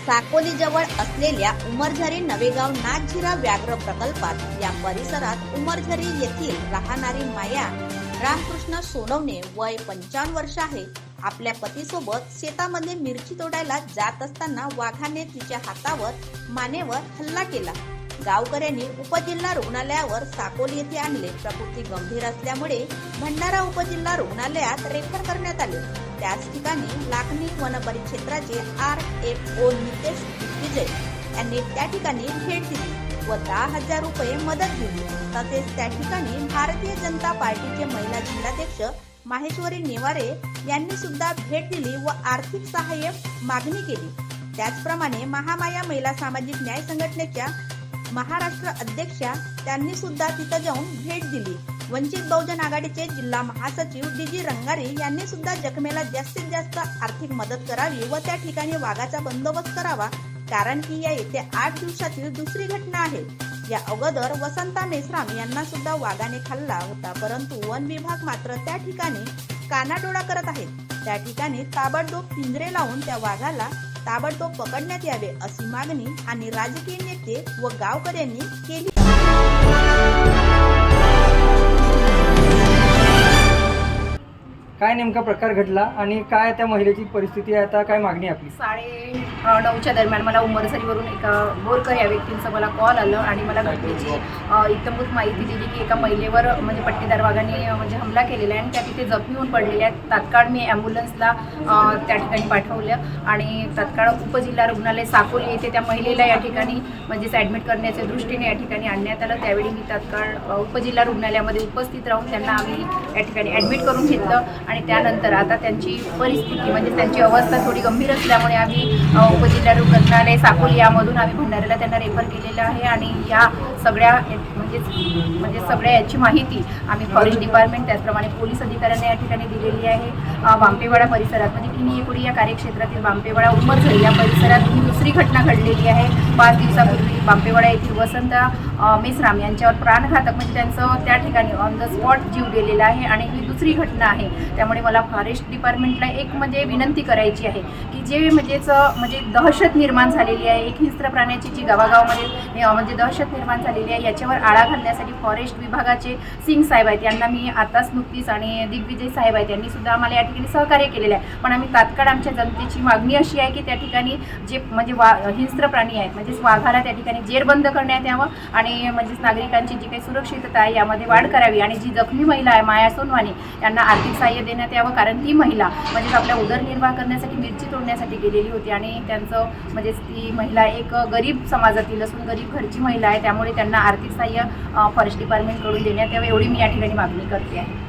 साकोलीजवळ असलेल्या उमरझरी नवेगाव नागझिरा व्याघ्र प्रकल्पात या परिसरात उमरझरी येथील राहणारी माया रामकृष्ण सोनवणे वय 55 वर्ष आहे. आपल्या पतीसोबत शेतामध्ये मिरची तोडायला जात असताना वाघाने तिच्या हातावर मानेवर हल्ला केला. गावकऱ्यांनी उपजिल्हा रुग्णालयावर साकोली येथे आणले. प्रकृती गंभीर असल्यामुळे भंडारा उपजिल्हा रुग्णालयात रेफर करण्यात आले. त्याच ठिकाणी लाखनी वनपरिक्षेत्राचे RFO नितेश विजय यांनी त्या ठिकाणी भेट दिली व 10,000 रुपये मदत दिली. तसेच त्या ठिकाणी भारतीय जनता पार्टीचे महिला जिल्हाध्यक्ष माहेश्वरी नेवारे यांनी सुद्धा भेट दिली व आर्थिक सहाय्य मागणी केली. त्याचप्रमाणे महामाया महिला सामाजिक न्याय संघटनेच्या महाराष्ट्र अध्यक्षा त्यांनी सुद्धा तिथं जाऊन भेट दिली. वंचित बहुजन आघाडीचे जिल्हा महासचिव DG रंगारी यांनी सुद्धा जखमेला जास्तीत जास्त आर्थिक मदत करावी व त्या ठिकाणी वाघाचा बंदोबस्त करावा, कारण की या येत्या 8 दिवसातील दुसरी घटना आहे. या अगोदर वसंता मेश्राम यांना सुद्धा वाघाने खाल्ला होता, परंतु वन विभाग मात्र त्या ठिकाणी कानाडोळा करत आहे. त्या ठिकाणी ताबडतोब पिंजरे लावून त्या वाघाला ताबडतोब पकडण्यात यावे अशी मागणी आणि राजकीय नेते व गावकऱ्यांनी केली. काय नेमका प्रकार घडला आणि काय त्या महिलेची परिस्थिती आहे, आता काय मागणी आपली? 9:30च्या दरम्यान मला उमरझरीवरून एका बोरकर या व्यक्तींचा मला कॉल आलं आणि मला घटनेची इत्तमभूत माहिती दिली की एका महिलेवर म्हणजे पट्टेदार वाघाने म्हणजे हमला केलेला आहे आणि त्या तिथे जखमी होऊन पडलेल्या आहेत. तात्काळ मी ॲम्ब्युलन्सला त्या ठिकाणी पाठवलं आणि तात्काळ उपजिल्हा रुग्णालय साकोली येथे त्या महिलेला या ठिकाणी म्हणजेच ॲडमिट करण्याच्या दृष्टीने या ठिकाणी आणण्यात आलं. त्यावेळी मी तात्काळ उपजिल्हा रुग्णालयामध्ये उपस्थित राहून त्यांना आम्ही या ठिकाणी ॲडमिट करून घेतलं आणि त्यानंतर आता त्यांची परिस्थिती म्हणजे त्यांची अवस्था थोडी गंभीर असल्यामुळे आम्ही उपजिल्हा रुग्णालय साकोली यामधून आम्ही भंडाऱ्याला त्यांना रेफर केलेलं आहे. आणि या सगळ्या म्हणजे सगळ्या याची माहिती आम्ही फॉरेस्ट डिपार्टमेंट त्याचप्रमाणे पोलीस अधिकाऱ्यांना या ठिकाणी दिलेली आहे. बांपेवाडा परिसरात म्हणजे किनीयेकुडी या कार्यक्षेत्रातील बांपेवाडा उमरझरी या परिसरात ही दुसरी घटना घडलेली आहे. 5 दिवसापूर्वी बांपेवाडा येथील वसंता मेश्राम यांच्यावर प्राणघातक म्हणजे त्यांचं त्या ठिकाणी ऑन द स्पॉट जीव गेलेला आहे आणि ही दुसरी घटना आहे. त्यामुळे मला फॉरेस्ट डिपार्टमेंटला एक म्हणजे विनंती करायची आहे की जे म्हणजे दहशत निर्माण झालेली आहे, एक हिंस्र प्राण्याची जी गावागावामध्ये म्हणजे दहशत निर्माण झालेली आहे, याच्यावर आळा घालण्यासाठी फॉरेस्ट विभागाचे सिंग साहेब आहेत यांना मी आताच नुकतीच आणि दिग्विजय साहेब आहेत यांनी सुद्धा आम्हाला या ठिकाणी सहकार्य केलेलं आहे. पण आम्ही तात्काळ आमच्या जनतेची मागणी अशी आहे की त्या ठिकाणी जे म्हणजे हिंस्र प्राणी आहेत म्हणजेच वाघाला त्या ठिकाणी जेरबंद करण्यात यावं आणि म्हणजेच नागरिकांची जी काही सुरक्षितता आहे यामध्ये वाढ करावी आणि जी जखमी महिला आहे माया सोनवाने यांना आर्थिक सहाय्य देण्यात यावं, कारण ती महिला म्हणजेच आपल्या उदरनिर्वाह करण्यासाठी मिरची तोडण्यासाठी गेलेली होती आणि त्यांचं म्हणजेच ती महिला एक गरीब समाजातील असून गरीब घरची महिला आहे, त्यामुळे त्यांना आर्थिक सहाय्य फॉरेस्ट डिपार्टमेंटकडून देण्यात यावं एवढी मी या ठिकाणी मागणी करते आहे.